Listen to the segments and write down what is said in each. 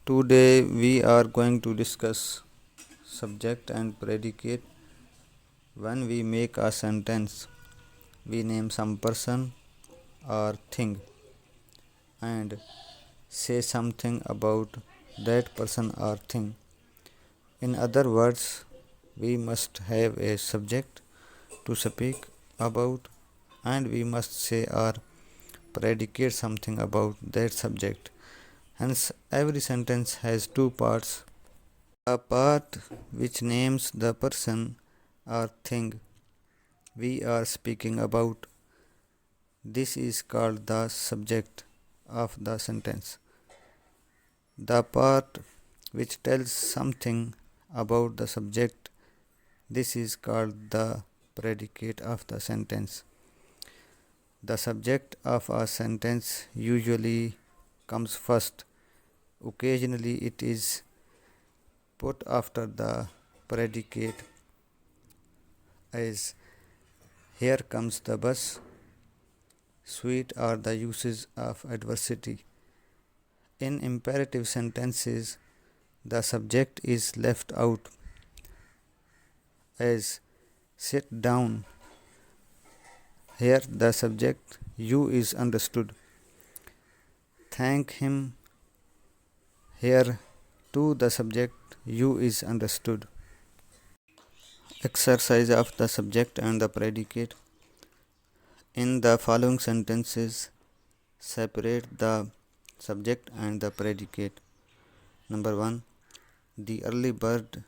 Today we are going to discuss subject and predicate. When we make a sentence, we name some person or thing and say something about that person or thing. In other words, we must have a subject to speak about and we must say or predicate something about that subject. Hence, every sentence has two parts: a part which names the person or thing we are speaking about. This is called the subject of the sentence. The part which tells something about the subject, this is called the predicate of the sentence. The subject of a sentence usually comes first. Occasionally it is put after the predicate, as here comes the bus. Sweet are the uses of adversity. In imperative sentences, the subject is left out, as sit down. Here the subject you is understood. Thank him. Here too the subject you is understood. Exercise of the subject and the predicate. In the following sentences, separate the subject and the predicate. Number 1. The early bird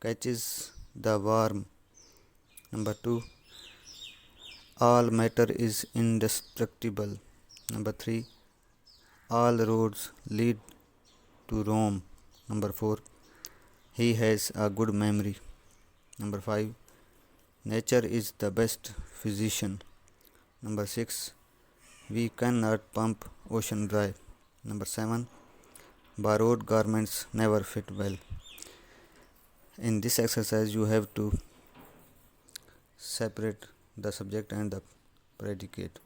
catches the worm. Number 2. All matter is indestructible. Number 3. All roads lead to Rome. Number 4. He has a good memory. Number 5. Nature is the best physician. Number 6. We cannot pump ocean dry. Number 7. Borrowed garments never fit well. In this exercise, you have to separate the subject and the predicate.